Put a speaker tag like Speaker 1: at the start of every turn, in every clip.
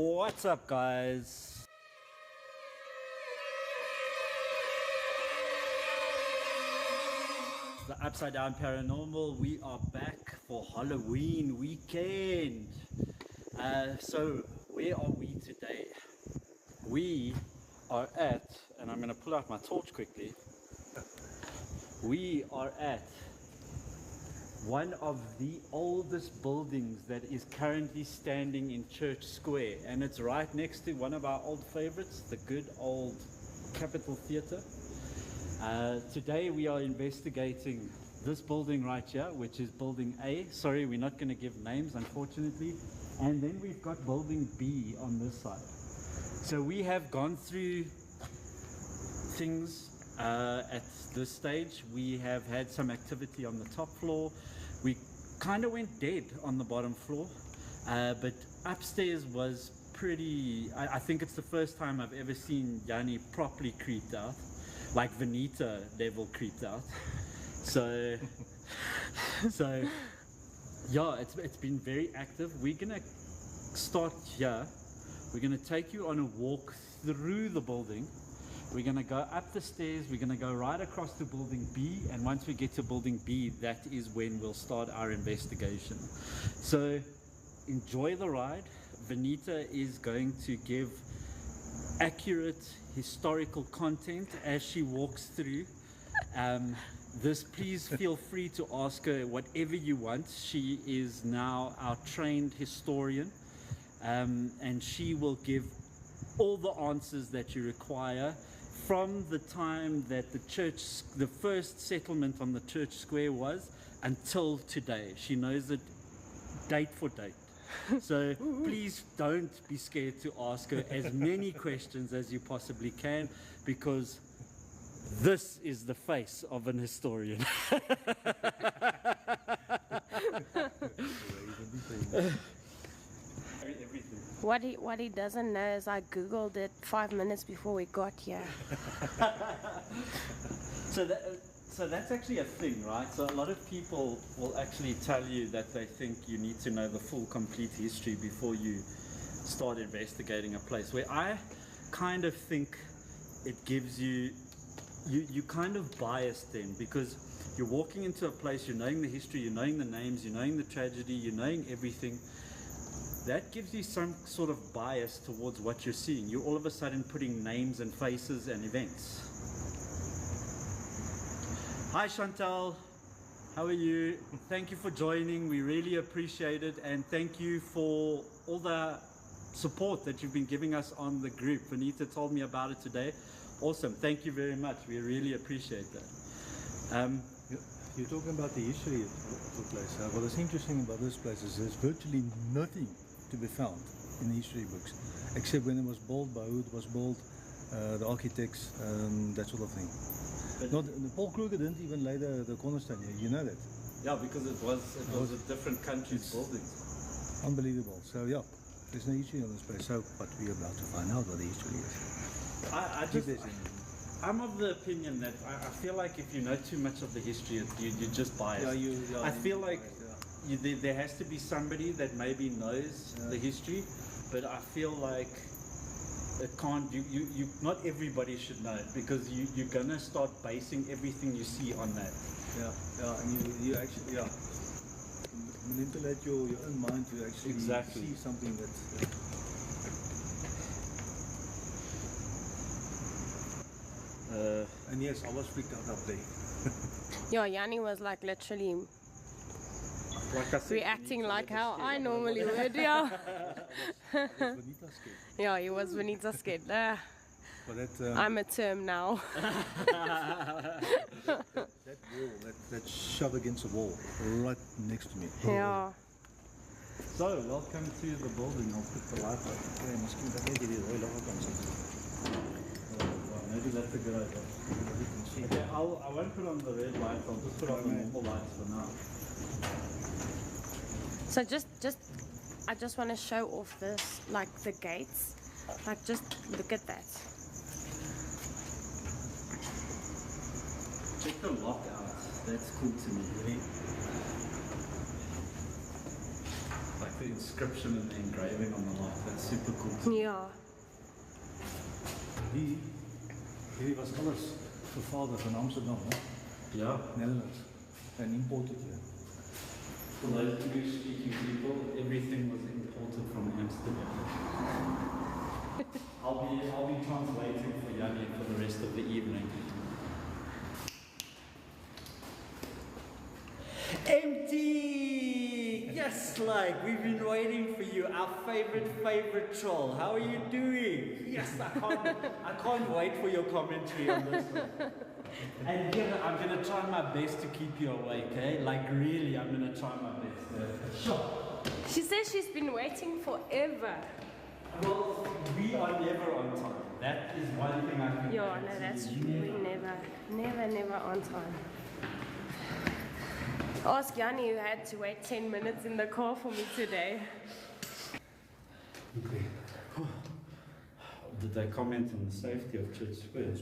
Speaker 1: What's up, guys? The Upside Down Paranormal, we are back for Halloween weekend. So where are we today? We are at, and I'm going to pull out my torch quickly. We are at one of the oldest buildings that is currently standing in Church Square, and it's right next to one of our old favorites, the good old Capitol Theatre. Today we are investigating this building right here, which is building A. Sorry, we're not going to give names, unfortunately. And then we've got building B on this side. So we have gone through things at this stage. We have had some activity on the top floor. We kind of went dead on the bottom floor, but upstairs was pretty. I think it's the first time I've ever seen Yanni properly creeped out, like Venita level creeped out. So yeah, it's been very active. We're gonna start here. We're gonna take you on a walk through the building. We're going to go up the stairs, we're going to go right across to building B, and once we get to building B, that is when we'll start our investigation. So enjoy the ride. Venita is going to give accurate historical content as she walks through. Please feel free to ask her whatever you want. She is now our trained historian, and she will give all the answers that you require from the time that the first settlement on the Church Square was until today. She knows it date for date. So please don't be scared to ask her as many questions as you possibly can, because this is the face of an historian.
Speaker 2: What he doesn't know is I googled it 5 minutes before we got here.
Speaker 1: So that's actually a thing, right? So a lot of people will actually tell you that they think you need to know the full complete history before you start investigating a place, where I kind of think it gives you kind of biased then, because you're walking into a place, you're knowing the history, you're knowing the names, you're knowing the tragedy, you're knowing everything. That gives you some sort of bias towards what you're seeing. You're all of a sudden putting names and faces and events. Hi Chantal, how are you? Thank you for joining, we really appreciate it, and thank you for all the support that you've been giving us on the group. Venita told me about it today. Awesome, thank you very much, we really appreciate that.
Speaker 3: You're talking about the history of the place. What is interesting about this place is there's virtually nothing to be found in the history books, except when it was built, by who it was built, the architects, that sort of thing. But Paul Kruger didn't even lay the cornerstone here, you know that?
Speaker 1: Yeah, because it was a different country's buildings.
Speaker 3: Unbelievable. So yeah, there's no history on this place. So, but we're about to find out what the history is.
Speaker 1: I'm of the opinion that I feel like if you know too much of the history, you're just biased. I feel like there has to be somebody that maybe knows the history, but I feel like it can't. Not everybody should know it, because you're gonna start basing everything you see on that.
Speaker 3: And you actually manipulate your own mind to actually see something that. And yes, I was freaked out up there.
Speaker 2: Yeah, Yanni was like literally
Speaker 1: Like I said,
Speaker 2: reacting like how I normally would. Yeah.
Speaker 3: Vanita scared.
Speaker 2: Yeah, he was Venita scared.
Speaker 3: But that,
Speaker 2: I'm a term now.
Speaker 3: that wall, that shove against the wall, right next to me.
Speaker 2: Yeah.
Speaker 1: So, welcome to the building. I'll put the light on. Maybe that's a good idea. Okay, I won't put on the red lights, I'll just put on the normal lights for now.
Speaker 2: So I just want to show off this, like the gates. Like, just look at that.
Speaker 1: Check the lock out. That's cool to me. Really? Like the inscription and the engraving on the lock. That's super cool.
Speaker 2: Yeah.
Speaker 3: Hierdie was alles vervaardig in Amsterdam, hè?
Speaker 1: Yeah.
Speaker 3: Netherlands. En imported here.
Speaker 1: For those English-speaking people, everything was imported from Amsterdam. I'll be translating for Yanni for the rest of the evening. Empty! Yes, like we've been waiting for you, our favorite troll. How are you doing? Yes, I can't wait for your commentary on this one. And yeah, I'm gonna try my best to keep you awake, eh? Like really, I'm gonna try my best. Sure.
Speaker 2: She says she's been waiting forever.
Speaker 1: Well, we are never on time. That is one thing I can
Speaker 2: Yeah, no, that's true. We never on time. Ask Yanni, who had to wait 10 minutes in the car for me today.
Speaker 3: Okay.
Speaker 1: Did they comment on the safety of Church Square?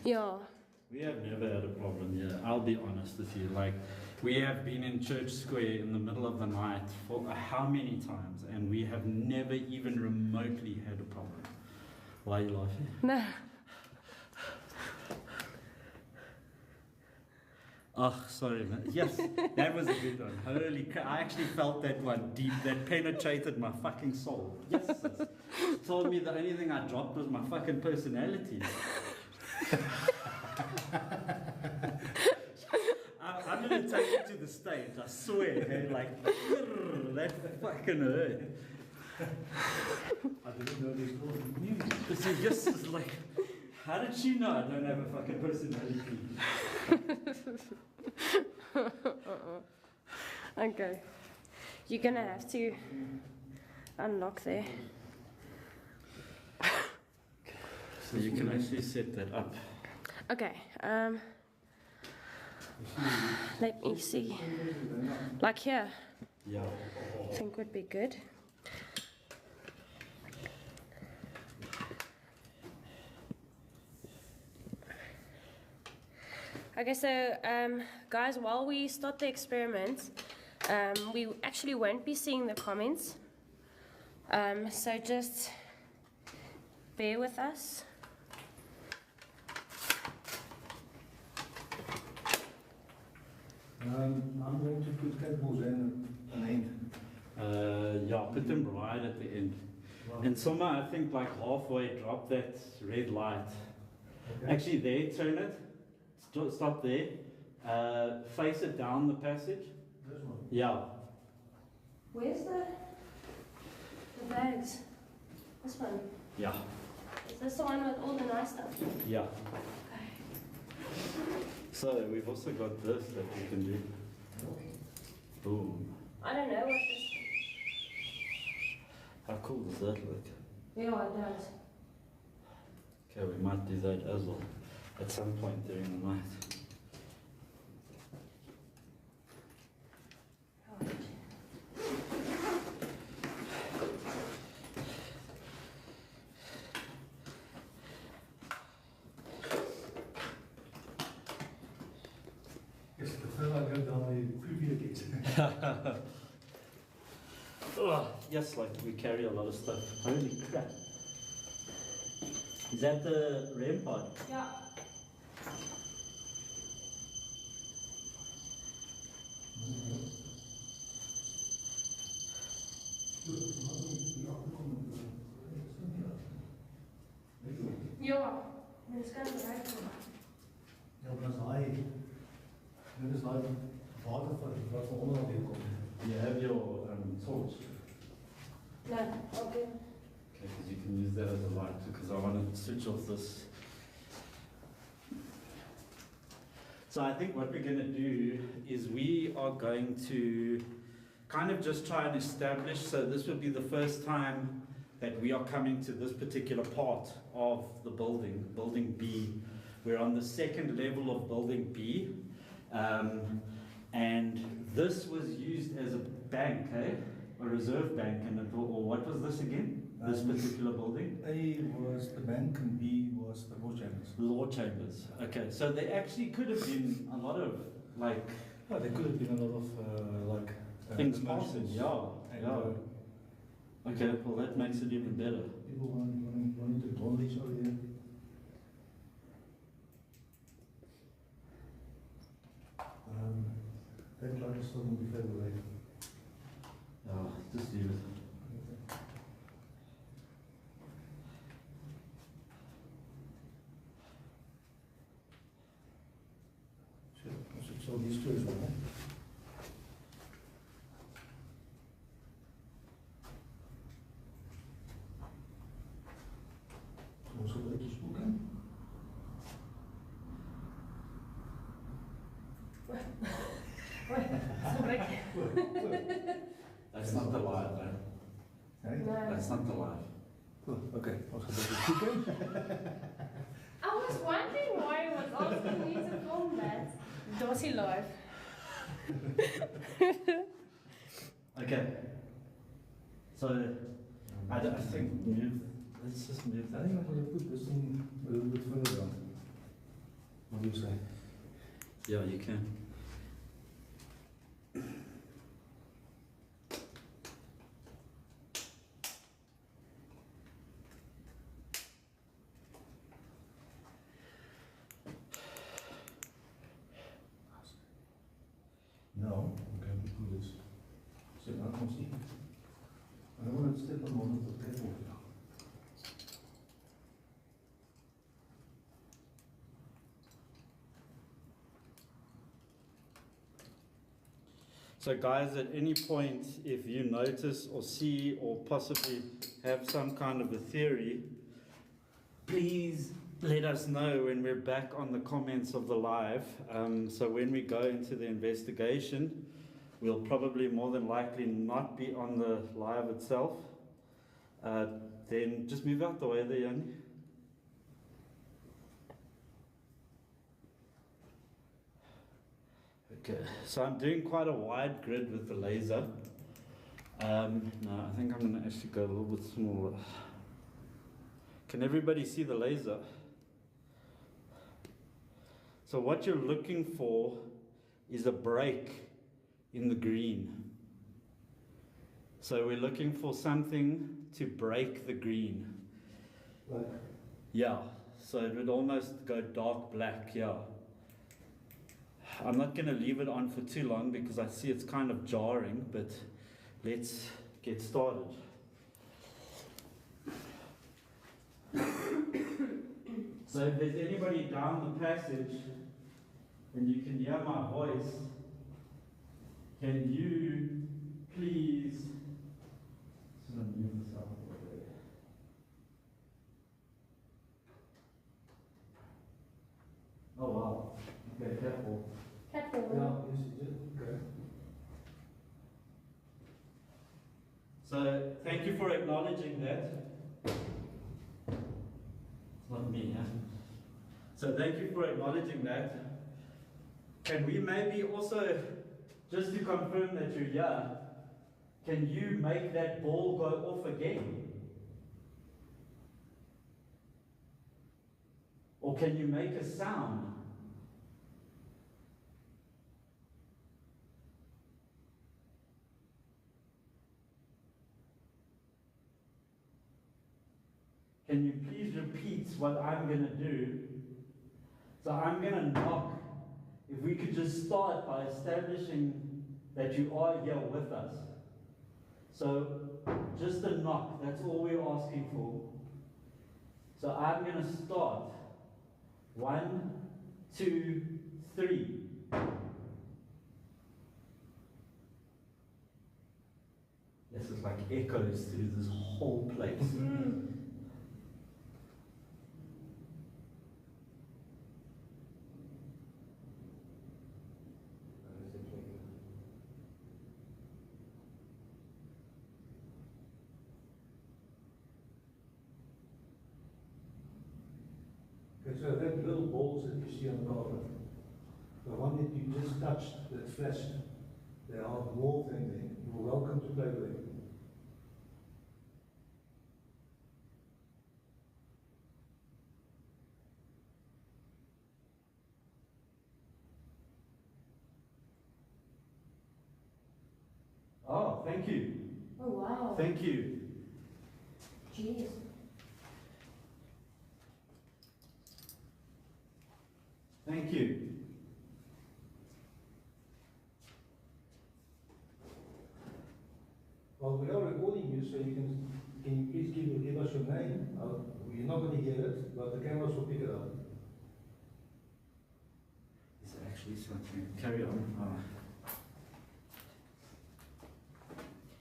Speaker 2: Yeah.
Speaker 1: We have never had a problem here. I'll be honest with you. Like, we have been in Church Square in the middle of the night for how many times, and we have never even remotely had a problem. Why are you laughing?
Speaker 2: No.
Speaker 1: Oh, sorry, man. Yes, that was a good one. Holy crap. I actually felt that one deep. That penetrated my fucking soul. Yes, sis. Told me the only thing I dropped was my fucking personality. I'm going to take it to the stage, I swear. Hey, like, that fucking hurt.
Speaker 3: I didn't know this was new.
Speaker 1: So just is like, how did she know I don't have a fucking personality?
Speaker 2: Okay. You're gonna have to unlock there.
Speaker 1: So you can actually set that up.
Speaker 2: Okay. Let me see. Like here,
Speaker 1: Yeah.
Speaker 2: I think would be good. Okay, so guys, while we start the experiment, we actually won't be seeing the comments. So just bear with us.
Speaker 3: I'm going to put cables in an end.
Speaker 1: Yeah, put them right at the end. And somewhere, I think like halfway, drop that red light.
Speaker 3: Okay.
Speaker 1: Actually, there, turn it. Stop there. Face it down the passage.
Speaker 3: This one.
Speaker 1: Yeah.
Speaker 2: Where's the bags? This one.
Speaker 1: Yeah.
Speaker 2: Is this the one with all the nice stuff?
Speaker 1: Yeah.
Speaker 2: Okay.
Speaker 1: So we've also got this that we can do. Boom.
Speaker 2: I don't know what this.
Speaker 1: How cool does that look?
Speaker 2: Yeah, it does.
Speaker 1: Okay, we might do that as well at some point during the night.
Speaker 3: Yes, the further I go down, the creepier it gets.
Speaker 1: Oh, yes, like we carry a lot of stuff. Holy crap. Is that the REM pod?
Speaker 2: Yeah. Ja, men det skal du række.
Speaker 3: Ja, maar dat is hij. Dit is like water wat van onder weer komt.
Speaker 1: You have your torch.
Speaker 2: No, okay.
Speaker 1: Okay, because you can use that as a light because I want to switch off this. So I think what we're going to do is we are going to kind of just try and establish, so this would be the first time that we are coming to this particular part of the building, building B. We're on the second level of building B. And this was used as a bank, eh? A reserve bank, and or what was this again? This particular building?
Speaker 3: A was the bank and B was the law chambers.
Speaker 1: Law chambers. Okay, so there actually could have been a lot of like
Speaker 3: Yeah, there could have been a lot of like
Speaker 1: things
Speaker 3: commotions
Speaker 1: passing. Yeah,
Speaker 3: and,
Speaker 1: yeah. Okay, well that makes it even better.
Speaker 3: People wanting to bond each other here. That light is starting to fade away.
Speaker 1: Oh, just leave it.
Speaker 3: So these two as well. Also a beetje spoken.
Speaker 1: That's not the live, right?
Speaker 3: Hey?
Speaker 2: No.
Speaker 1: That's not the live.
Speaker 3: Oh, okay, also a beetje spoken.
Speaker 2: I was wondering why he was asking me to film that. Dorsey live.
Speaker 1: Okay. So, I think let's just move
Speaker 3: I
Speaker 1: that.
Speaker 3: think I'm going to put this thing a little bit further down. What do you say?
Speaker 1: Yeah, you can.
Speaker 3: No, okay, we do this. Sit down, come see. I don't want to step on one of the table.
Speaker 1: So guys, at any point, if you notice or see or possibly have some kind of a theory, please let us know when we're back on the comments of the live. So when we go into the investigation, we'll probably more than likely not be on the live itself. Then just move out the way there, Yanni. Okay, so I'm doing quite a wide grid with the laser. No, I think I'm going to actually go a little bit smaller. Can everybody see the laser? So what you're looking for is a break in the green. So we're looking for something to break the green.
Speaker 3: Like,
Speaker 1: Yeah, so it would almost go dark black, yeah. I'm not going to leave it on for too long because I see it's kind of jarring, but let's get started. So if there's anybody down the passage and you can hear my voice, can you please sort of move this out of the way? Oh wow. Okay, careful.
Speaker 2: Catwalk.
Speaker 3: yes, you did. Okay.
Speaker 1: So thank you for acknowledging that. It's not me, huh? So thank you for acknowledging that. Can we maybe also, just to confirm that you're here, can you make that ball go off again? Or can you make a sound? Can you please repeat what I'm going to do? So I'm going to knock. If we could just start by establishing that you are here with us. So just a knock, that's all we're asking for. So I'm going to start. 1, 2, 3. This is like echoes through this whole place.
Speaker 3: Okay, so that little balls that you see on the carpet, the one that you just touched, that flashed, they are more than there. You're welcome to play with them.
Speaker 1: Oh, thank you.
Speaker 2: Oh wow.
Speaker 1: Thank you.
Speaker 2: Jeez.
Speaker 1: Thank you.
Speaker 3: Well, we are recording you, so can you please give us your name? You're not going to hear it, but the cameras will pick it up.
Speaker 1: It's actually something. Carry on.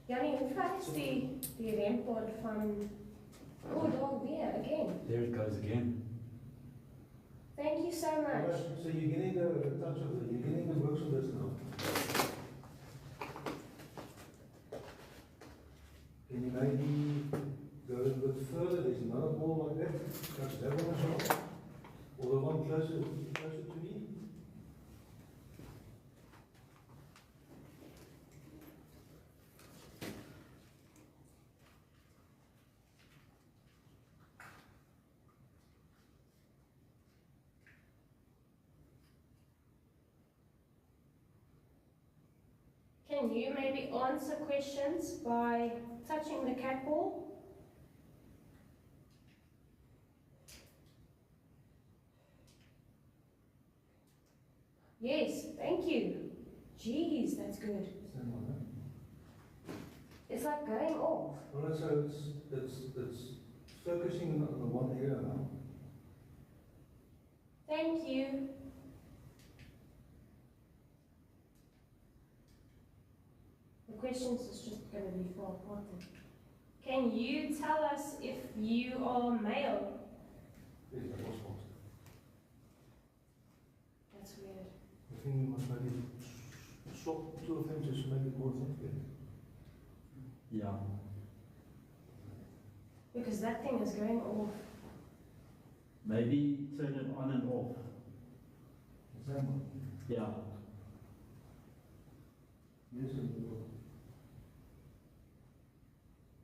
Speaker 2: Jannie, hoe ver is die rempad van... Oh, daar weer, again.
Speaker 1: There it goes again.
Speaker 2: Thank you so much.
Speaker 3: So you're getting the touch of it, you're getting the works of this now. Can you maybe go a bit further? There's another ball like that. Touch that one as well. Or the one closer to me.
Speaker 2: Can you maybe answer questions by touching the cat ball? Yes, thank you. Jeez, that's good.
Speaker 3: Same one, huh?
Speaker 2: It's like going off.
Speaker 3: Well, so it's focusing on the one area now.
Speaker 2: Thank you. The questions is just going to be far apart. Can you tell us if you are male?
Speaker 3: Yes, that was fast.
Speaker 2: That's weird.
Speaker 3: I think we must maybe swap two of them just to make it more sensitive.
Speaker 1: Yeah.
Speaker 2: Because that thing is going off.
Speaker 1: Maybe turn it on and off.
Speaker 3: The same one.
Speaker 1: Yeah.
Speaker 3: Yes, it will.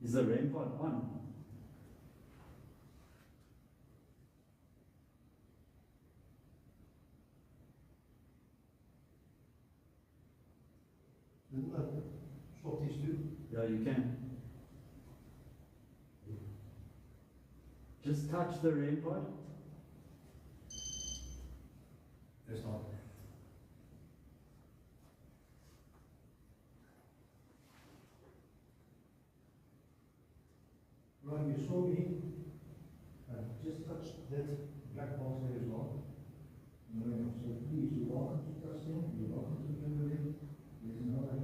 Speaker 1: Is the REM pod on?
Speaker 3: Didn't that swap these two?
Speaker 1: Yeah, you can. Just touch the REM pod.
Speaker 3: It's not. Right, you saw me. Just touch that black box there as well. No, so please, you're welcome to touch them. You're welcome to play with them. There's another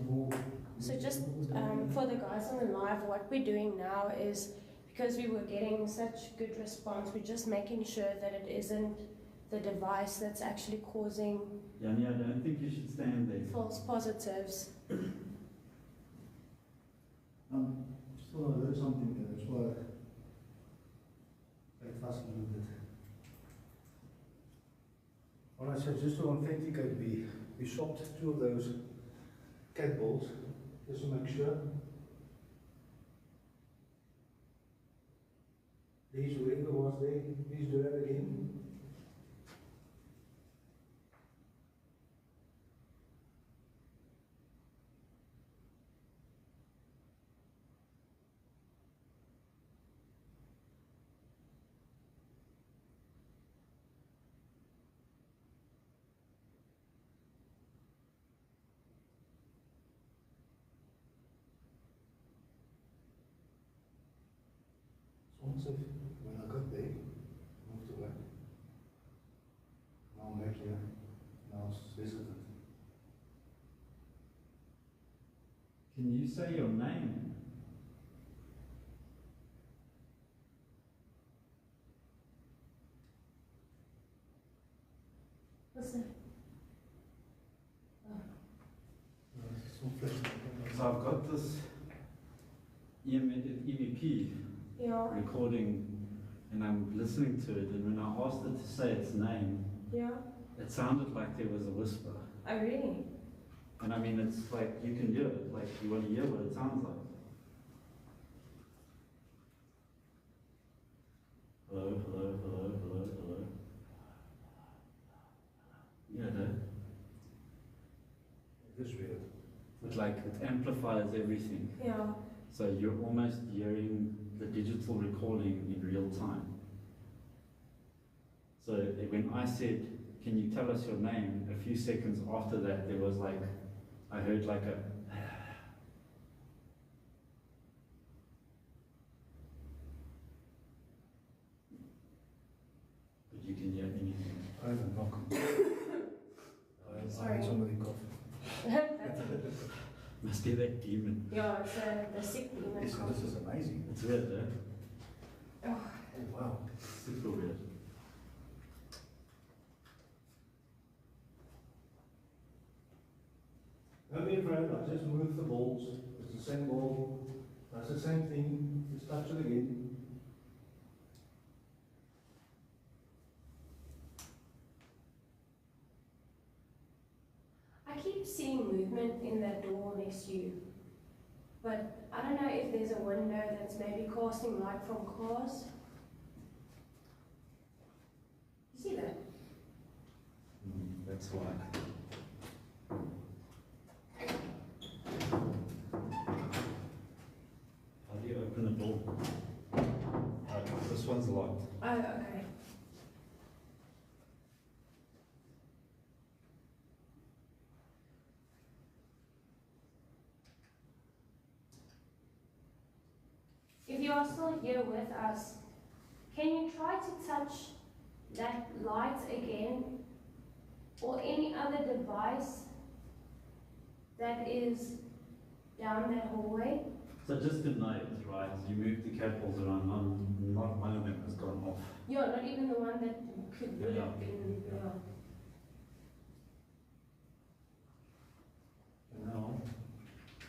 Speaker 3: ball.
Speaker 2: So just for the guys on the live, what we're doing now is, because we were getting such good response, we're just making sure that it isn't the device that's actually causing
Speaker 1: Yanni, I don't think you should stand there.
Speaker 2: false positives.
Speaker 3: Still I heard something there, that's why I fast a little bit. Alright, so just to authenticate, we swapped two of those cat balls, just to make sure. These whoever was there, please do that again. Once when I got there, moved away. Now I'm back here. Now it's visited.
Speaker 1: Can you say your name?
Speaker 2: What's that?
Speaker 3: Some flesh.
Speaker 1: So I've got this EVP
Speaker 2: Yeah,
Speaker 1: recording and I'm listening to it, and when I asked it to say its name,
Speaker 2: yeah.
Speaker 1: it sounded like there was a whisper.
Speaker 2: Oh, really?
Speaker 1: And I mean, it's like you can hear it, like you want to hear what it sounds like. Hello, hello, hello, hello, hello. Yeah, that.
Speaker 3: It is weird.
Speaker 1: It like, it amplifies everything.
Speaker 2: Yeah.
Speaker 1: So you're almost hearing the digital recording in real time. So when I said, can you tell us your name, a few seconds after that, there was like, I heard like a, but you can hear anything.
Speaker 3: I have a knock.
Speaker 2: Sorry.
Speaker 3: Somebody cough.
Speaker 1: Must be that demon.
Speaker 2: Yeah, it's the sick demon.
Speaker 3: This is amazing.
Speaker 1: It's weird, eh?
Speaker 2: Oh.
Speaker 3: Oh, wow.
Speaker 1: Super weird.
Speaker 3: Don't be afraid, I just moved the balls. It's the same ball. That's the same thing. Just touch it again.
Speaker 2: I keep seeing movement in that door next to you. But I don't know if there's a window that's maybe casting light from cars. You see that?
Speaker 1: That's why. How do you open the door? This one's locked.
Speaker 2: Oh, okay. If you are still here with us, can you try to touch that light again or any other device that is down that hallway?
Speaker 1: So just to note, right, you move the catapults around, not one of them has gone off.
Speaker 2: Yeah, not even the one that could would
Speaker 1: Yeah.
Speaker 2: have been, yeah.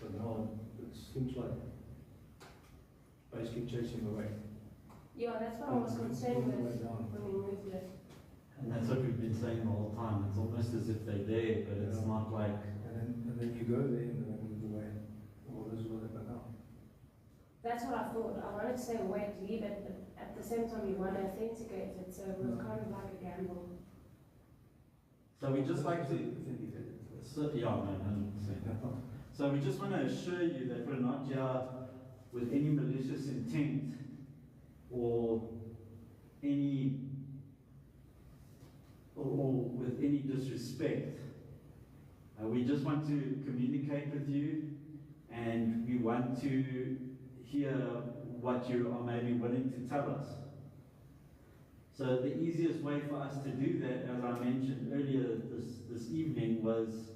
Speaker 3: But now it seems like basically chasing away.
Speaker 2: Yeah, that's what I was concerned with when we moved it.
Speaker 1: And that's what we've been saying the whole time. It's almost as if they're there, but it's
Speaker 3: Yeah.
Speaker 1: not like.
Speaker 3: And then you go there and then move away. Well, this is what happened now.
Speaker 2: That's what I thought. I wanted to say wait, leave it, but at the same time you want to authenticate it, so it was kind of like a gamble.
Speaker 1: So we just like to. So, yeah, man, 100%. So we just want to assure you that we're not here with any malicious intent or any or with any disrespect. We just want to communicate with you, and we want to hear what you are maybe willing to tell us. So the easiest way for us to do that, as I mentioned earlier this evening, was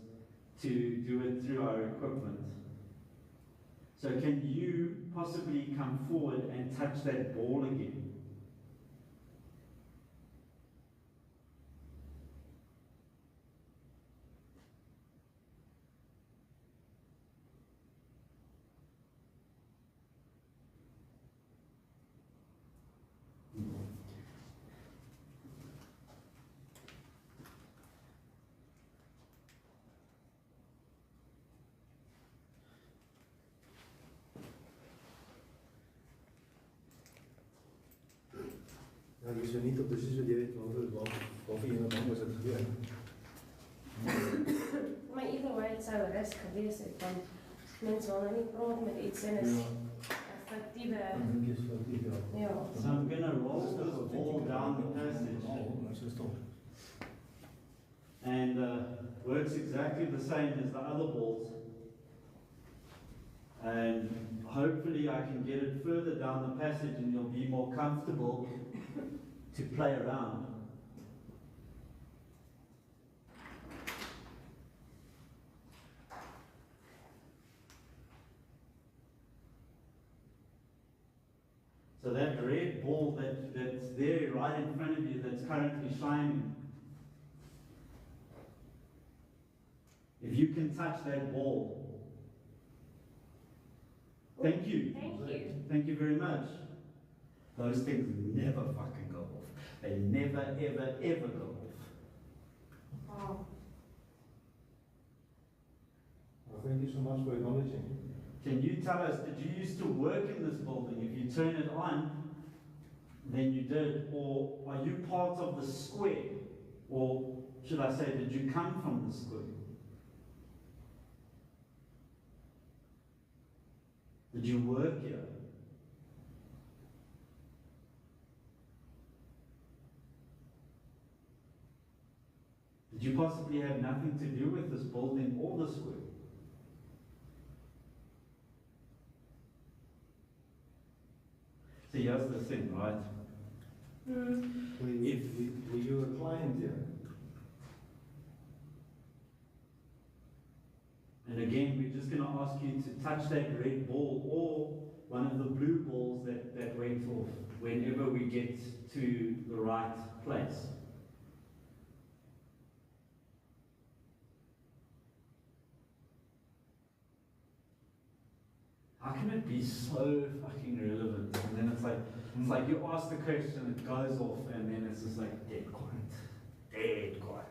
Speaker 1: to do it through our equipment. So can you possibly come forward and touch that ball again?
Speaker 3: Ja, jy so nie op presies wat jy weet waarvoor jy nou bang was het gebeur.
Speaker 2: Maar either way, het sou 'n risk gewees het, want mense wil nou nie praat met iets en is effektiewe.
Speaker 3: Dink jy is foutief, ja.
Speaker 2: Ja.
Speaker 1: So I'm going to roll this ball down the passage.
Speaker 3: Oh, so stop.
Speaker 1: And works exactly the same as the other balls. And hopefully I can get it further down the passage and you'll be more comfortable to play around. So that red ball that's there right in front of you that's currently shining, if you can touch that ball. Thank you.
Speaker 2: Thank you.
Speaker 1: Thank you very much. Those things never fucking go off. They never, ever, ever go off.
Speaker 2: Wow.
Speaker 3: Well, thank you so much for acknowledging.
Speaker 1: Can you tell us, did you used to work in this building? If you turn it on, then you did. Or are you part of the square? Or should I say, did you come from the square? Did you work here? Did you possibly have nothing to do with this building or the square? See, here's the thing, right?
Speaker 3: Were you a client here?
Speaker 1: And again, we're just going to ask you to touch that red ball or one of the blue balls that went off whenever we get to the right place. How can it be so fucking relevant? And then it's like you ask the question, it goes off, and then it's just like dead quiet. Dead quiet.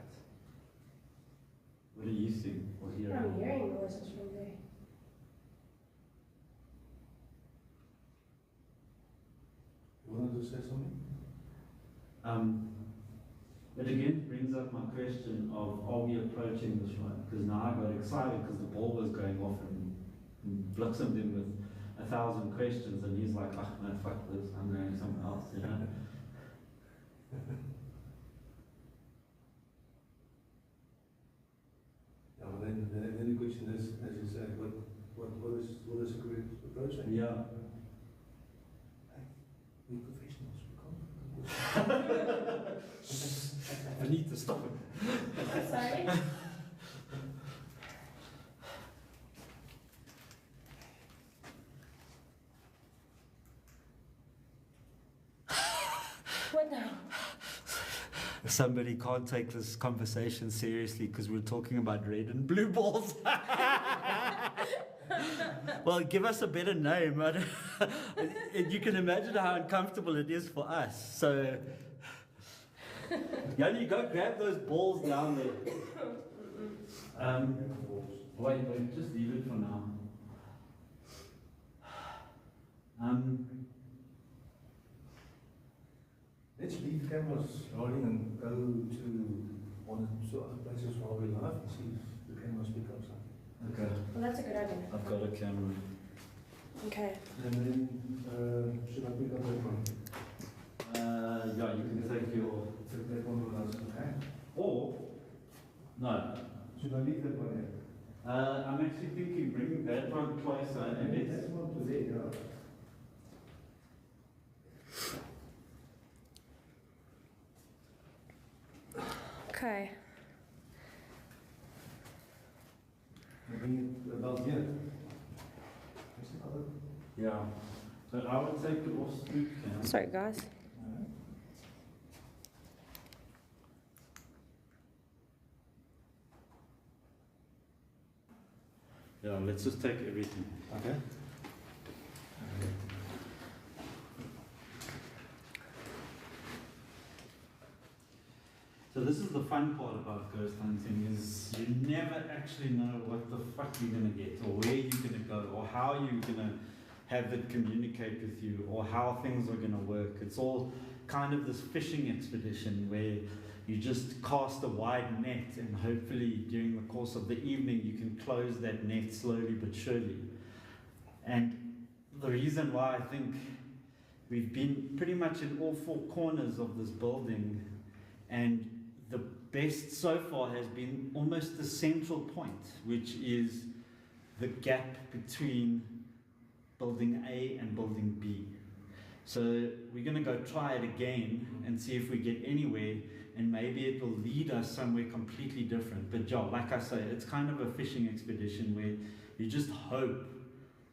Speaker 1: What do you think or hear?
Speaker 2: I'm hearing voices from there.
Speaker 3: You wanted to say something?
Speaker 1: But again, brings up my question of, are we approaching this right? Because now I got excited because the ball was going off and blossomed him with 1,000 questions, and he's like, oh no, fuck this, I'm going somewhere else, you know?
Speaker 3: Yeah, but then the question is, as you say, what is a great approach?
Speaker 1: Yeah.
Speaker 3: We're professionals, we can't.
Speaker 1: I need to stop it.
Speaker 2: Sorry? What now?
Speaker 1: Somebody can't take this conversation seriously because we're talking about red and blue balls. Well, give us a better name. You can imagine how uncomfortable it is for us. So, Yanni, go grab those balls down there. Wait, just leave it for now.
Speaker 3: Let's leave cameras rolling and go to one or two other places while we're live and see if the cameras pick up something.
Speaker 1: Okay.
Speaker 2: Well, that's a good idea.
Speaker 1: I've got a camera.
Speaker 2: Okay.
Speaker 3: And then, should I pick up that one?
Speaker 1: Yeah, you can take your.
Speaker 3: Take that one with us, okay?
Speaker 1: Or, no.
Speaker 3: Should I leave that one here?
Speaker 1: I'm actually thinking bringing that one closer and let's.
Speaker 3: That one to there, yeah.
Speaker 2: Okay.
Speaker 3: Bring it about here. Where's the other?
Speaker 1: Yeah. So I would take it off spook cam.
Speaker 2: Sorry, guys.
Speaker 1: Yeah, let's just take everything.
Speaker 3: Okay.
Speaker 1: So this is the fun part about ghost hunting is you never actually know what the fuck you're gonna get or where you're gonna go or how you're gonna have it communicate with you or how things are gonna work. It's all kind of this fishing expedition where you just cast a wide net and hopefully during the course of the evening you can close that net slowly but surely. And the reason why I think we've been pretty much in all four corners of this building, and the best so far has been almost the central point, which is the gap between building A and building B. So we're going to go try it again and see if we get anywhere, and maybe it will lead us somewhere completely different. But yeah, like I say, it's kind of a fishing expedition where you just hope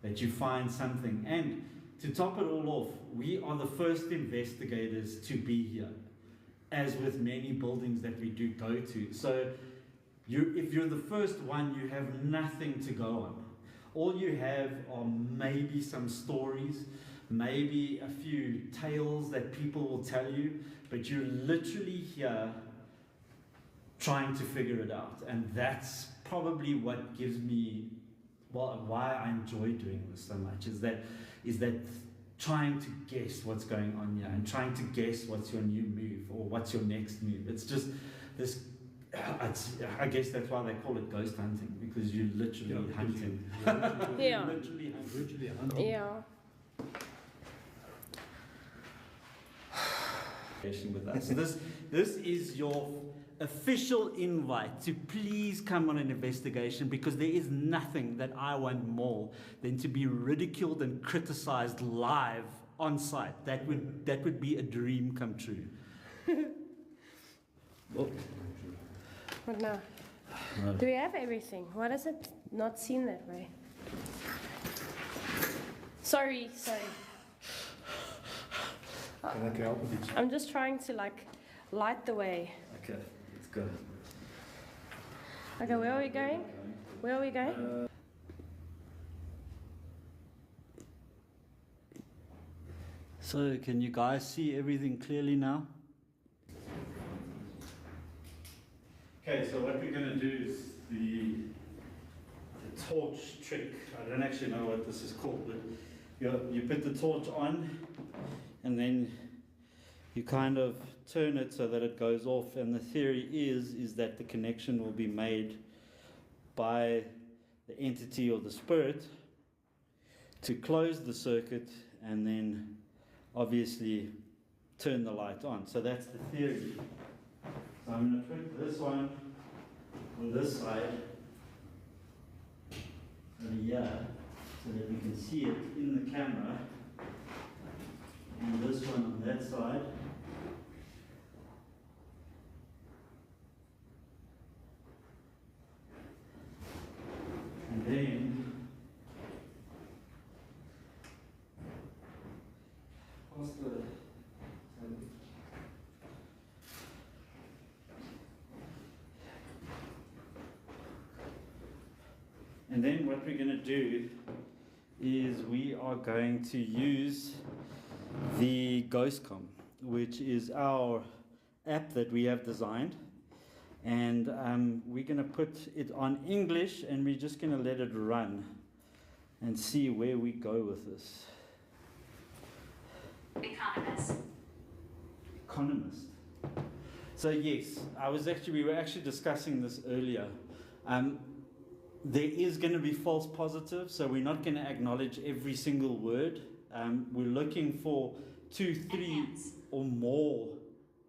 Speaker 1: that you find something. And to top it all off, we are the first investigators to be here, as with many buildings that we do go to. So if you're the first one, you have nothing to go on. All you have are maybe some stories, maybe a few tales that people will tell you, but you're literally here trying to figure it out. And that's probably what gives me, well, why I enjoy doing this so much, is that trying to guess what's going on here and trying to guess what's your new move or what's your next move. It's just this I guess that's why they call it ghost hunting, because you're literally hunting.
Speaker 2: Yeah.
Speaker 1: Literally hunting.
Speaker 3: Virtually hunting.
Speaker 2: Yeah.
Speaker 1: With us. This is your official invite to please come on an investigation, because there is nothing that I want more than to be ridiculed and criticized live on site. That would be a dream come true. Oh.
Speaker 2: What now? Do we have everything? Why does it not seem that way? Sorry.
Speaker 3: Can I help with it?
Speaker 2: I'm just trying to like light the way.
Speaker 1: Okay, let's go.
Speaker 2: Okay, where are we going? Where are we going?
Speaker 1: So, can you guys see everything clearly now? Okay, so what we're going to do is the torch trick. I don't actually know what this is called, but you put the torch on, and then you kind of turn it so that it goes off. And the theory is that the connection will be made by the entity or the spirit to close the circuit and then obviously turn the light on. So that's the theory. So I'm going to put this one on this side over here so that we can see it in the camera, and this one on that side. And then what's the And then what we're going to do is we are going to use the GhostCom, which is our app that we have designed. And we're going to put it on English, and we're just going to let it run and see where we go with this. Economist. So yes, we were actually discussing this earlier. There is going to be false positives, so we're not going to acknowledge every single word. We're looking for 2, 3 or more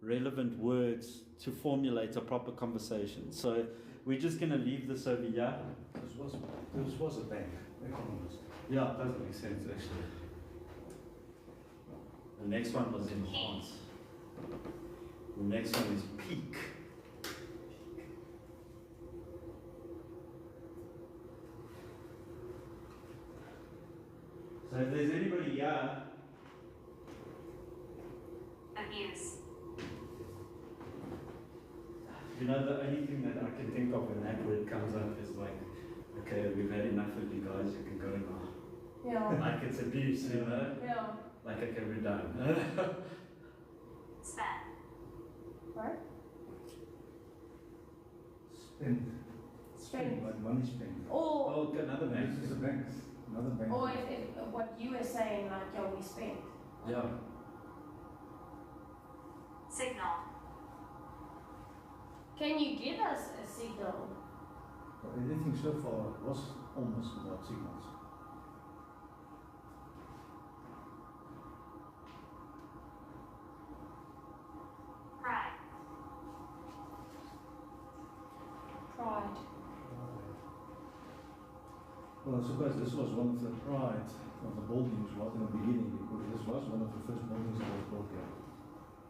Speaker 1: relevant words to formulate a proper conversation. So we're just going to leave this over here.
Speaker 3: This was a bank, economist.
Speaker 1: Yeah, it does make sense actually. The next one was enhance. The next one is peak. So if there's anybody here,
Speaker 4: abuse.
Speaker 1: You know, the only thing that I can think of when that word comes up is like, okay, we've had enough of you guys, you can go now.
Speaker 2: Yeah.
Speaker 1: Like it's abuse, you know?
Speaker 2: Yeah.
Speaker 1: Like, okay, we're done.
Speaker 4: Spend.
Speaker 2: What?
Speaker 3: Spend.
Speaker 2: Spend.
Speaker 3: Like money spent.
Speaker 2: Or
Speaker 1: Oh, another bank.
Speaker 3: This is a bank. Another bank.
Speaker 2: or if what you were saying, like, yo, we spent.
Speaker 1: Yeah.
Speaker 4: Signal.
Speaker 2: Can you give us a signal?
Speaker 3: Well, everything so far was almost without signals.
Speaker 4: Pride.
Speaker 2: Pride.
Speaker 3: Well, I suppose this was one of the pride of the buildings right in the beginning, because this was one of the first buildings that was built here.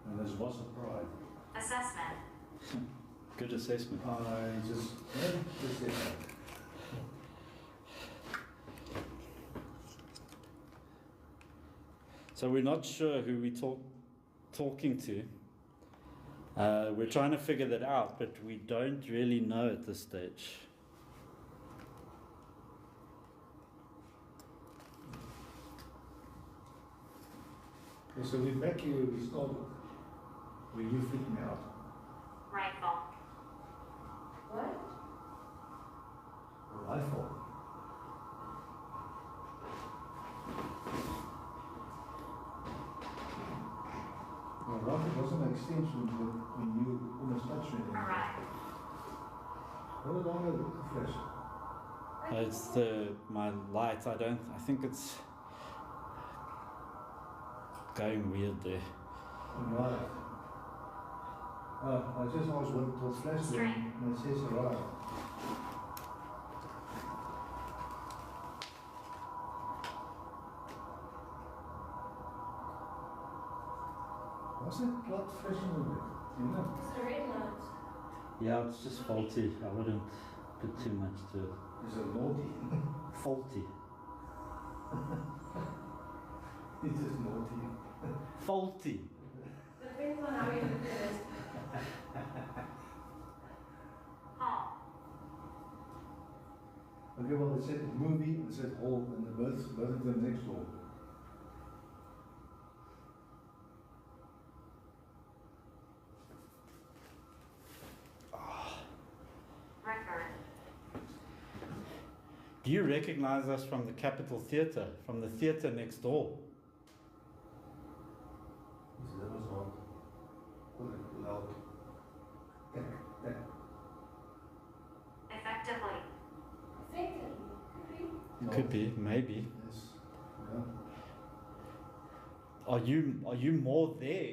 Speaker 3: And this was a pride.
Speaker 4: Assessment.
Speaker 1: Good assessment.
Speaker 3: I just did that.
Speaker 1: So we're not sure who we're talking to. We're trying to figure that out, but we don't really know at this stage.
Speaker 3: Okay, so we're back here where we started. Where you freaked me out.
Speaker 4: Rifle.
Speaker 2: What?
Speaker 3: A rifle. Well, rifle doesn't make sense when you almost touch it.
Speaker 4: Arrive.
Speaker 3: Hold on a flash.
Speaker 1: It's my light. I think it's going weird there.
Speaker 3: Right. I just asked what flash was, and it says arrive. What's that light flashing on it? You know?
Speaker 2: It's the red light.
Speaker 1: Yeah, it's just faulty. I wouldn't put too much to it.
Speaker 3: It's a naughty.
Speaker 1: Faulty.
Speaker 3: It's just naughty.
Speaker 1: Faulty.
Speaker 2: Depends on how you look at it.
Speaker 4: Hall.
Speaker 3: Okay, well, it said movie, it said hall, and the both of them next door.
Speaker 4: Record.
Speaker 1: Do you recognize us from the Capitol Theatre, from the theatre next door?
Speaker 3: That was hard. Loud.
Speaker 4: Effectively.
Speaker 3: No.
Speaker 1: Could be, maybe.
Speaker 3: Yes. Yeah.
Speaker 1: Are you more there?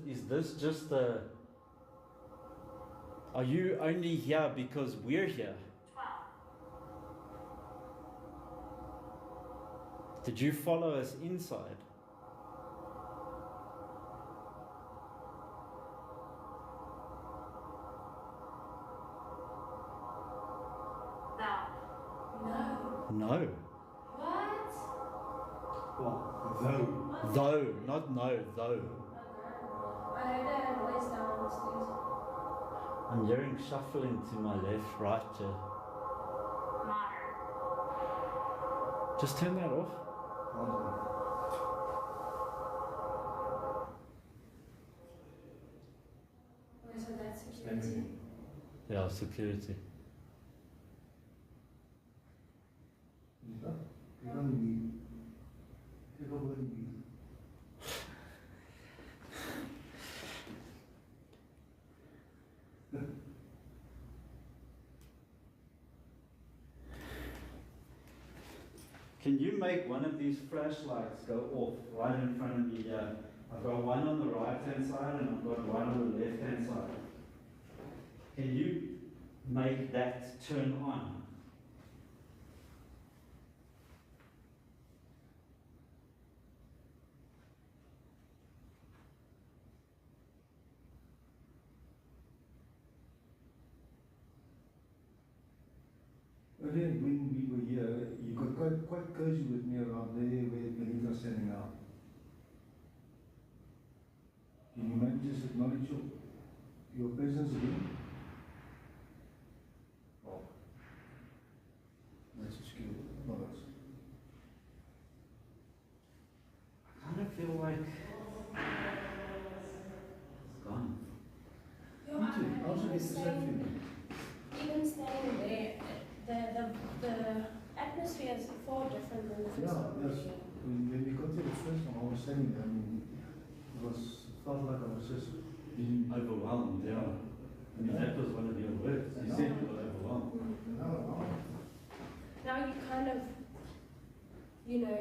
Speaker 1: Is this just a? Are you only here because we're here?
Speaker 4: 12.
Speaker 1: Did you follow us inside?
Speaker 4: No.
Speaker 1: No.
Speaker 2: What?
Speaker 3: Well, though.
Speaker 1: Though, not no, though.
Speaker 2: I heard that voice downstairs.
Speaker 1: I'm hearing shuffling to my left, right.
Speaker 4: Modern.
Speaker 1: Just turn that off.
Speaker 2: Okay, so that's security.
Speaker 1: Yeah, security. Can you make one of these flashlights go off right in front of me here? I've got one on the right hand side and I've got one on the left hand side. Can you make that turn on?
Speaker 3: Earlier when we were here, you got quite cozy with me around there where Benita was standing out. Can you maybe just acknowledge your presence again? Oh. That's a skill. No, that's...
Speaker 1: I kind of feel like it's gone.
Speaker 2: Yo,
Speaker 3: Me too. I also get the same feeling.
Speaker 2: Even standing there, the atmosphere is far different than the first
Speaker 3: Yeah,
Speaker 2: time we were
Speaker 3: yes.
Speaker 2: here.
Speaker 3: When we got here the first time, I was standing there, I mean, felt like I was just being
Speaker 1: Overwhelmed, yeah. I mean, that was one of your words. You said you were overwhelmed.
Speaker 3: no.
Speaker 2: Now you're kind of, you know,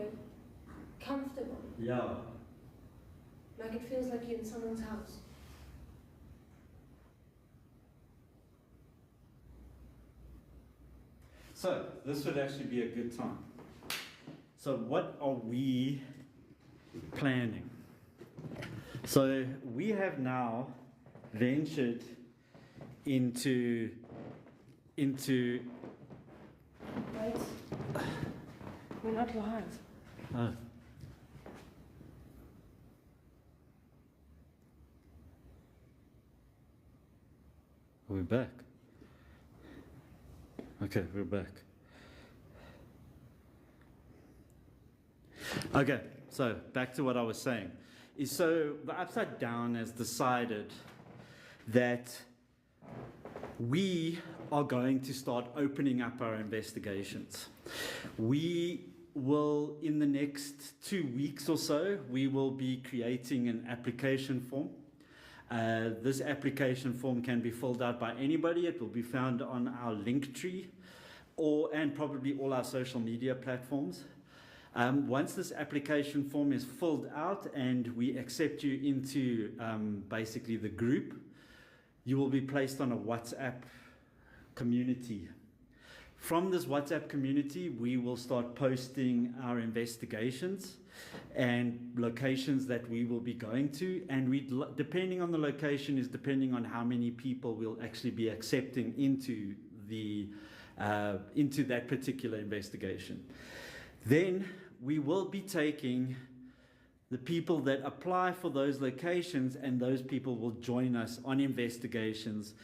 Speaker 2: comfortable.
Speaker 1: Yeah.
Speaker 2: Like it feels like you're in someone's house.
Speaker 1: So, this would actually be a good time. So, what are we planning? So, we have now ventured into
Speaker 2: Wait. We're not live.
Speaker 1: oh. Are we back? Okay, we're back. Okay, so back to what I was saying. So the Upside Down has decided that we are going to start opening up our investigations. We will, in the next 2 weeks or so, we will be creating an application form. This application form can be filled out by anybody. It will be found on our link tree and probably all our social media platforms. Once this application form is filled out and we accept you into basically the group, you will be placed on a WhatsApp community. From this WhatsApp community, we will start posting our investigations and locations that we will be going to, and depending on the location is depending on how many people we'll actually be accepting into that particular investigation. Then we will be taking the people that apply for those locations, and those people will join us on investigations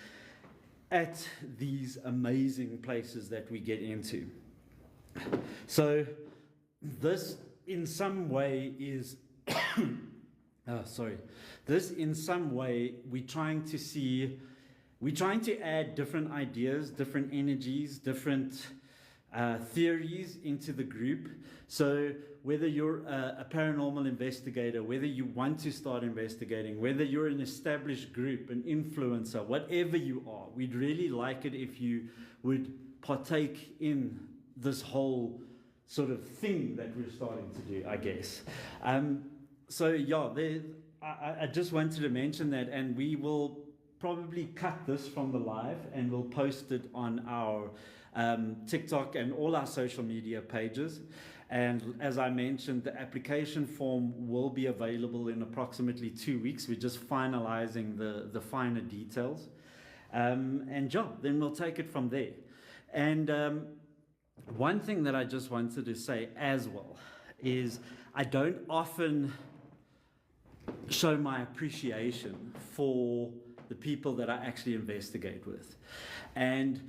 Speaker 1: at these amazing places that we get into. So this in some way is this in some way we're trying to add different ideas, different energies, different theories into the group. So whether you're a paranormal investigator, whether you want to start investigating, whether you're an established group, an influencer, whatever you are, we'd really like it if you would partake in this whole sort of thing that we're starting to do, I guess. I just wanted to mention that, and we will probably cut this from the live and we'll post it on our TikTok and all our social media pages. And as I mentioned, the application form will be available in approximately 2 weeks. We're just finalizing the finer details. Then we'll take it from there. And one thing that I just wanted to say as well is I don't often show my appreciation for the people that I actually investigate with. And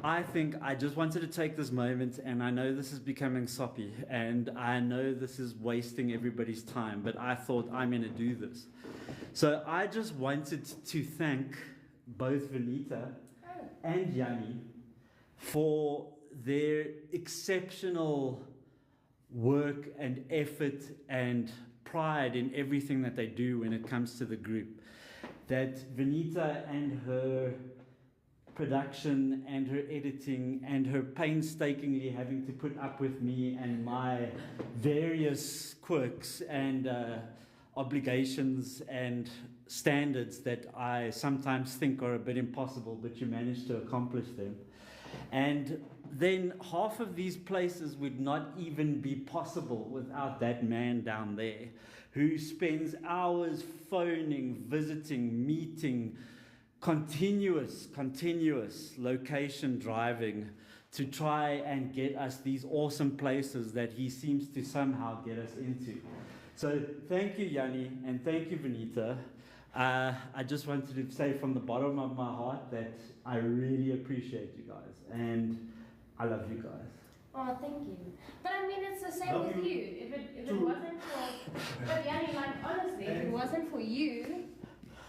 Speaker 1: I think I just wanted to take this moment, and I know this is becoming soppy, and I know this is wasting everybody's time, but I thought I'm going to do this. So I just wanted to thank both Venita and Yanni for their exceptional work and effort and pride in everything that they do when it comes to the group. That Venita and her production and her editing and her painstakingly having to put up with me and my various quirks and obligations and standards that I sometimes think are a bit impossible, but you manage to accomplish them. And then half of these places would not even be possible without that man down there who spends hours phoning, visiting, meeting, continuous location driving to try and get us these awesome places that he seems to somehow get us into. So thank you, Yanni, and thank you, Venita. I just wanted to say from the bottom of my heart that I really appreciate you guys, and I love you guys.
Speaker 2: Oh, thank you. But I mean, it's the same with you. If it wasn't for, but Yanni, like honestly, if it wasn't for you,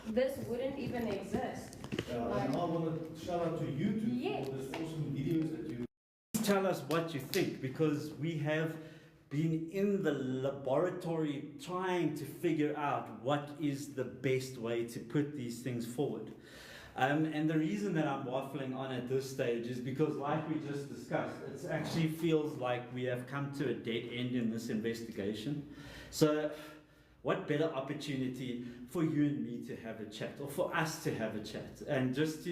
Speaker 2: this wouldn't even exist.
Speaker 3: And I want to shout out to you too
Speaker 2: Yes.
Speaker 3: for these awesome videos that you.
Speaker 1: Tell us what you think, because we have been in the laboratory trying to figure out what is the best way to put these things forward. And the reason that I'm waffling on at this stage is because, like we just discussed, it actually feels like we have come to a dead end in this investigation. So what better opportunity for you and me to have a chat, or for us to have a chat, and just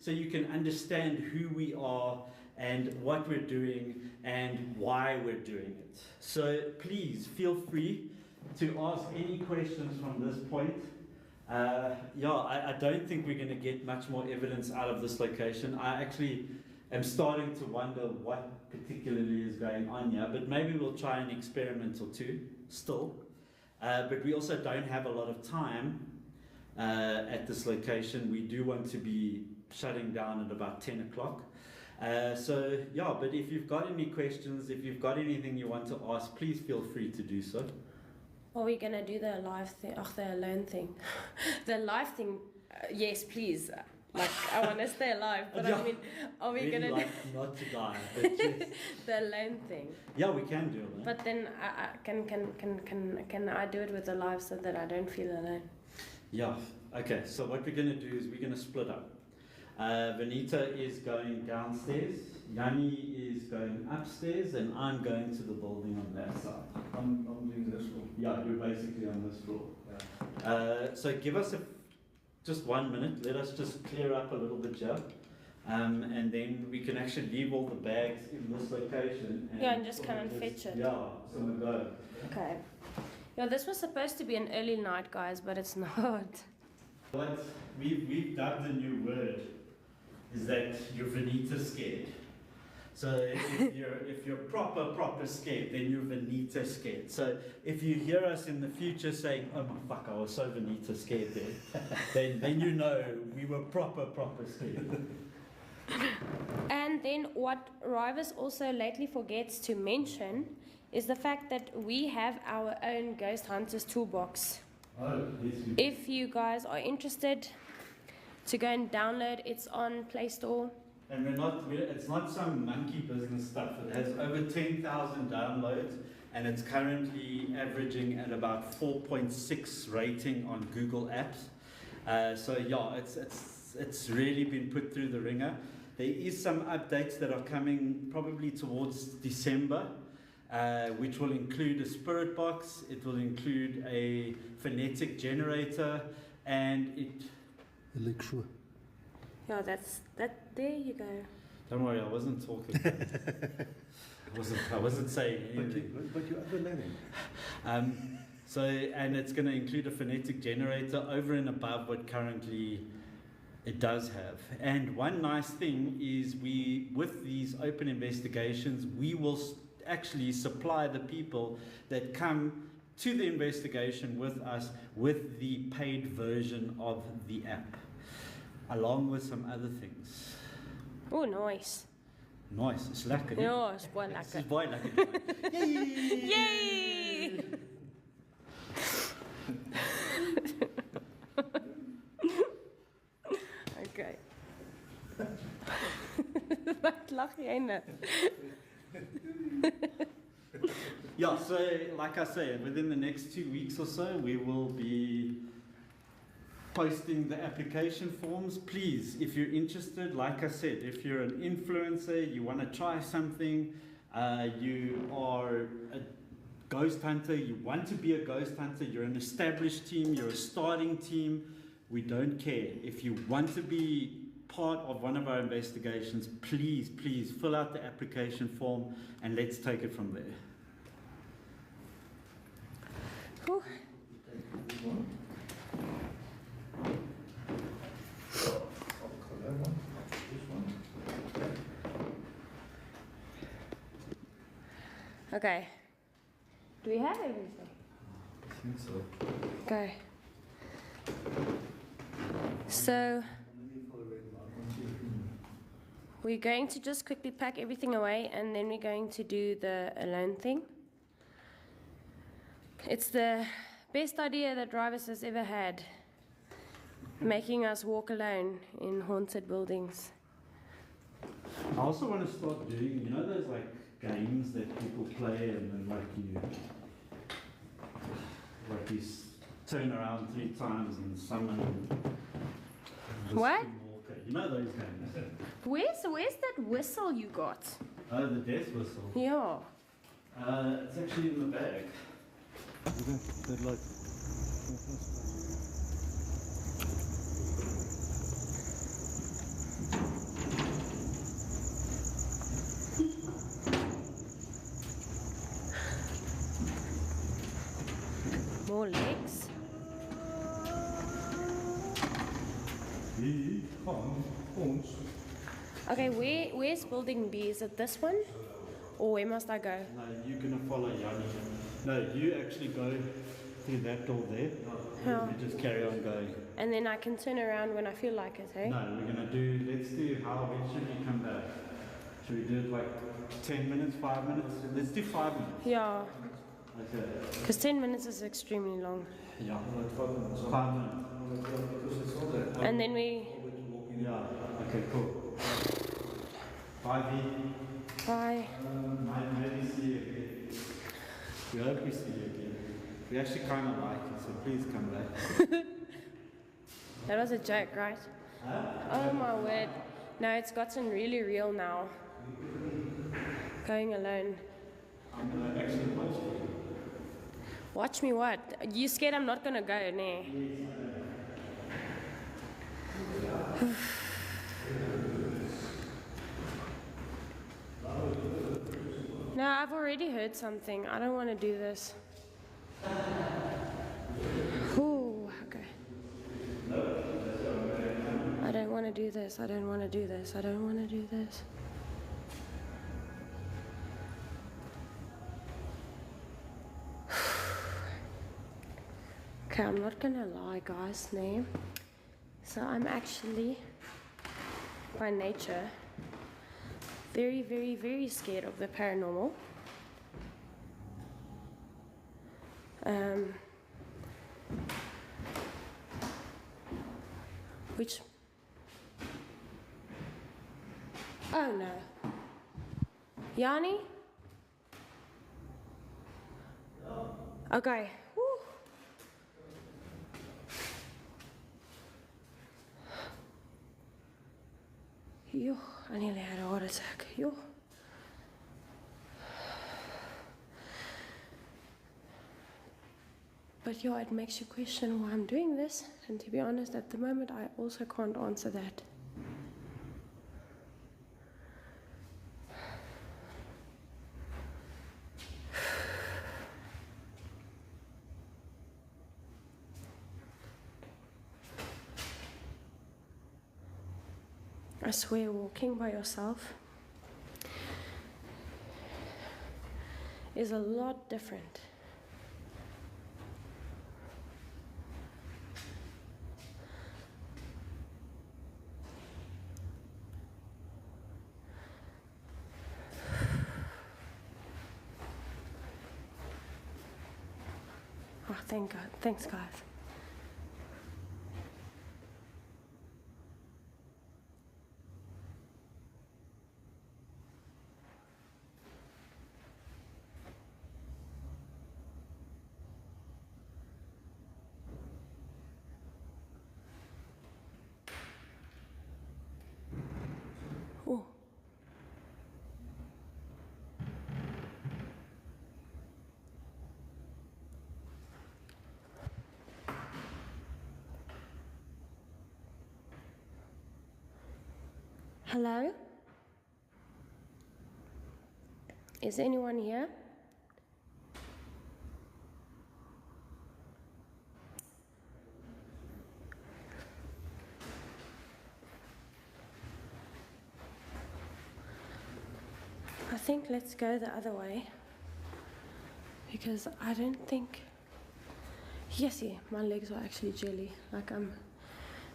Speaker 1: so you can understand who we are and what we're doing and why we're doing it. So please feel free to ask any questions from this point. I don't think we're going to get much more evidence out of this location. I actually am starting to wonder what particularly is going on here, but maybe we'll try an experiment or two still. But we also don't have a lot of time at this location. We do want to be shutting down at about 10 o'clock. But if you've got any questions, if you've got anything you want to ask, please feel free to do so.
Speaker 2: Are we gonna do the live thing? The alone thing. The live thing, yes, please. Like, I want to stay alive, but I mean, are we
Speaker 1: really
Speaker 2: gonna
Speaker 1: like not to die? But yes.
Speaker 2: the alone thing?
Speaker 1: Yeah, we can do it.
Speaker 2: But then, can I do it with the live so that I don't feel alone?
Speaker 1: Yeah. Okay. So what we're going to do is we're going to split up. Vanita is going downstairs. Yanni is going upstairs, and I'm going to the building on that side.
Speaker 3: I'm doing this floor.
Speaker 1: Yeah, you're basically on this floor.
Speaker 3: Yeah.
Speaker 1: So give us just 1 minute. Let us just clear up a little bit here. And then we can actually leave all the bags in this location.
Speaker 2: And just come and fetch it.
Speaker 1: Yeah, so we'll go.
Speaker 2: Okay. Yeah, this was supposed to be an early night, guys, but it's not.
Speaker 1: What we've dubbed a new word is that you're Vanita scared. So if you're proper scared, then you're Vanita scared. So if you hear us in the future saying, "Oh my fuck, I was so Vanita scared there," then you know we were proper scared.
Speaker 2: And then what Rivers also lately forgets to mention is the fact that we have our own Ghost Hunters toolbox.
Speaker 1: Oh, yes,
Speaker 2: If you guys are interested to go and download, it's on Play Store.
Speaker 1: And it's not some monkey business stuff. It has over 10,000 downloads, and it's currently averaging at about 4.6 rating on Google Apps. So yeah, it's really been put through the ringer. There is some updates that are coming probably towards December, which will include a spirit box. It will include a phonetic generator, and it.
Speaker 3: Electro.
Speaker 2: Yeah, that. There you go.
Speaker 1: Don't worry, I wasn't talking. I wasn't saying anything.
Speaker 3: But you're overlapping.
Speaker 1: And it's going to include a phonetic generator over and above what currently it does have. And one nice thing is with these open investigations, we will actually supply the people that come to the investigation with us with the paid version of the app, along with some other things.
Speaker 2: Oh, nice.
Speaker 1: Nice, it's lekker.
Speaker 2: Ja, is baie
Speaker 1: It's
Speaker 2: lekker.
Speaker 1: baie lekker. Yay!
Speaker 2: Yay! Okay. Wat lag jy nou?
Speaker 1: Yeah, so like I say, within the next 2 weeks or so, we will be posting the application forms. Please, if you're interested, like I said, if you're an influencer, you want to try something, you are a ghost hunter, you want to be a ghost hunter, you're an established team, you're a starting team, we don't care. If you want to be part of one of our investigations, please fill out the application form and let's take it from there.
Speaker 2: Whew. Okay. Do we have everything?
Speaker 3: I think so.
Speaker 2: Okay. So we're going to just quickly pack everything away, and then we're going to do the alone thing. It's the best idea that Rivers has ever had, making us walk alone in haunted buildings.
Speaker 1: I also want to start doing, those like games that people play and then you turn around 3 times and summon.
Speaker 2: What?
Speaker 1: You know those games?
Speaker 2: Where's that whistle you got?
Speaker 1: Oh, the death whistle.
Speaker 2: Yeah.
Speaker 1: It's actually in the bag.
Speaker 3: Okay, that light.
Speaker 2: More legs. Okay, where's building B? Is it this one? Or where must I go?
Speaker 1: No, you're going to follow Yanni. No, you actually go through that door there.
Speaker 2: How?
Speaker 1: You just carry on going.
Speaker 2: And then I can turn around when I feel like it, hey?
Speaker 1: No, let's do when should we come back? Should we do it like 10 minutes, 5 minutes? Let's do 5 minutes.
Speaker 2: Yeah,
Speaker 1: Okay.
Speaker 2: because 10 minutes is extremely long.
Speaker 1: Yeah. 5 minutes.
Speaker 2: And then we...
Speaker 1: Yeah. Okay, cool. Bye, V.
Speaker 2: Bye.
Speaker 1: Maybe see you again. We hope we see you again. We actually kind of like you, so please come back.
Speaker 2: That was a joke, right? Oh my word. No, it's gotten really real now. Going alone.
Speaker 1: I'm gonna actually watch it.
Speaker 2: Watch me what? You scared I'm not gonna go, nee? No, I've already heard something. I don't want to do this. Ooh, okay. I don't want to do this. I don't want to do this. I don't want to do this. Okay, I'm not gonna lie, guys, name. So I'm actually, by nature, very, very, very scared of the paranormal. Which, oh no. Yanni? Okay. Woo. Yo, I nearly had a heart attack. Yo. But yeah, it makes you question why I'm doing this. And to be honest, at the moment, I also can't answer that. I swear, walking by yourself is a lot different. Oh, thank God. Thanks, guys. Oh. Hello? Is anyone here? I think let's go the other way, because I don't think, yes, yeah, my legs are actually jelly, like I'm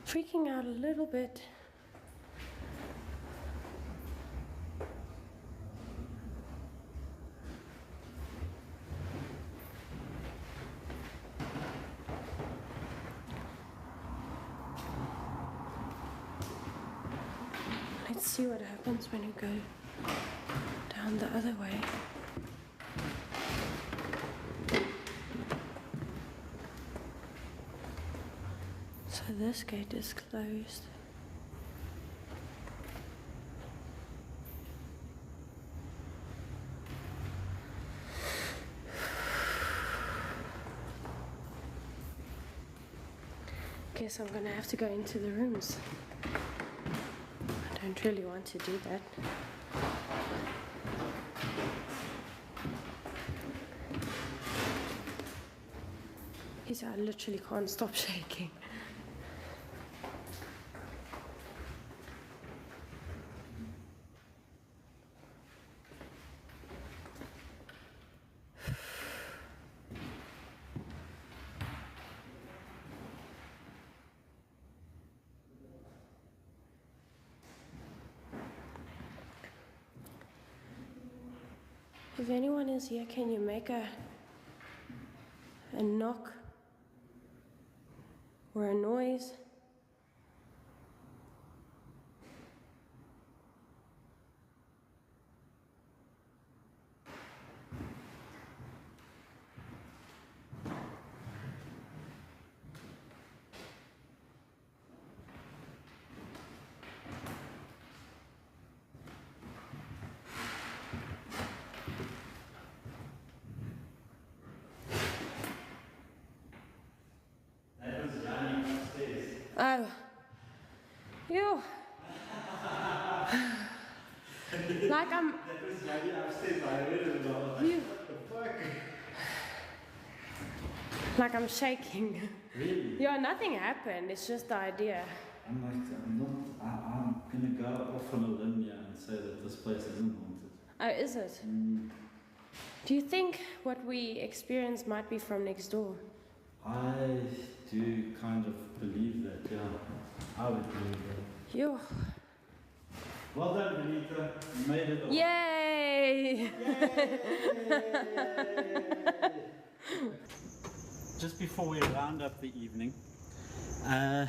Speaker 2: freaking out a little bit. Let's see what happens when you go down the other way. So this gate is closed. Guess I'm gonna have to go into the rooms. I don't really want to do that. Because I literally can't stop shaking. If anyone is here, can you make a knock or a noise? Oh. You. Like I'm.
Speaker 1: That was very upset. I read it and I was
Speaker 2: You.
Speaker 1: what the fuck?
Speaker 2: Like I'm shaking.
Speaker 1: Really?
Speaker 2: Yeah, nothing happened. It's just the idea.
Speaker 1: I'm gonna go off on a limb here and say that this place isn't haunted.
Speaker 2: Oh, is it? Do you think what we experience might be from next door?
Speaker 1: I do kind of believe that, yeah. I would believe that.
Speaker 2: You.
Speaker 1: Well done, Benita. You made it all.
Speaker 2: Yay!
Speaker 1: Just before we round up the evening, I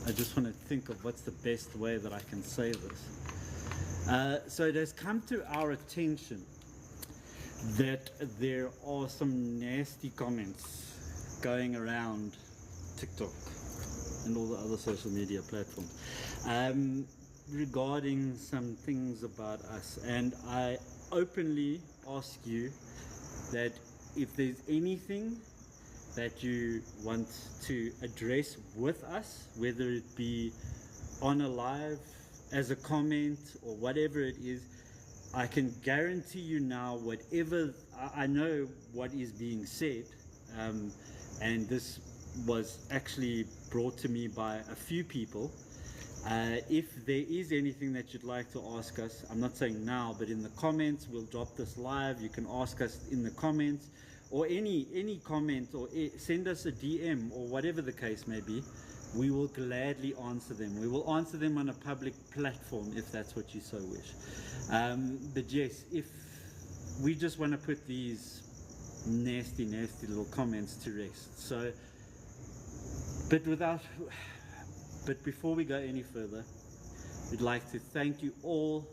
Speaker 1: just want to think of what's the best way that I can say this. So it has come to our attention that there are some nasty comments going around TikTok and all the other social media platforms regarding some things about us, and I openly ask you that if there's anything that you want to address with us, whether it be on a live, as a comment, or whatever it is, I can guarantee you now, whatever, I know what is being said, and this was actually brought to me by a few people. If there is anything that you'd like to ask us, I'm not saying now, but in the comments, we'll drop this live. You can ask us in the comments, or any comment, or send us a DM, or whatever the case may be. We will gladly answer them. We will answer them on a public platform if that's what you so wish. But yes, if we just want to put these nasty little comments to rest. So, but before we go any further, we'd like to thank you all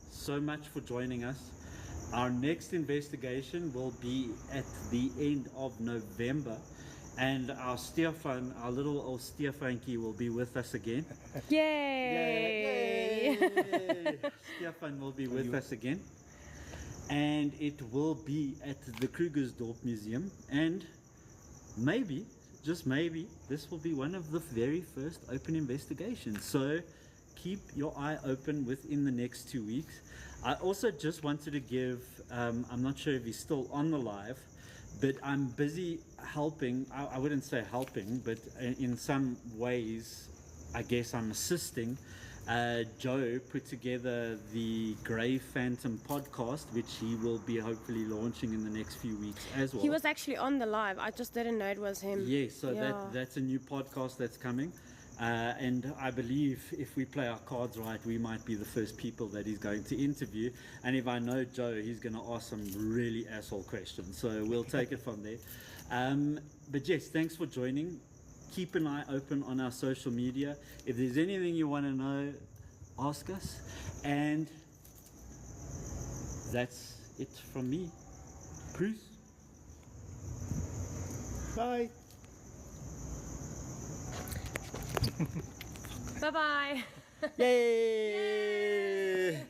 Speaker 1: so much for joining us. Our next investigation will be at the end of November, and our Stefan, our little old Stefankie, will be with us again.
Speaker 2: Yay!
Speaker 1: Yay! Stefan will be with us again, and it will be at the Krugersdorp Museum, and maybe, just maybe, this will be one of the very first open investigations. So keep your eye open within the next 2 weeks. I also just wanted to give, I'm not sure if he's still on the live, but I'm busy helping, I wouldn't say helping, but in some ways, I guess I'm assisting Joe put together the Grey Phantom podcast, which he will be hopefully launching in the next few weeks as well.
Speaker 2: He was actually on the live. I just didn't know it was him.
Speaker 1: Yes, so
Speaker 2: Yeah.
Speaker 1: that's a new podcast that's coming. And I believe if we play our cards right, we might be the first people that he's going to interview. And if I know Joe, he's going to ask some really asshole questions. So we'll take it from there. But yes, thanks for joining. Keep an eye open on our social media. If there's anything you want to know, ask us. And that's it from me. Peace.
Speaker 3: Bye.
Speaker 2: Bye-bye.
Speaker 1: Yay!
Speaker 2: Yay.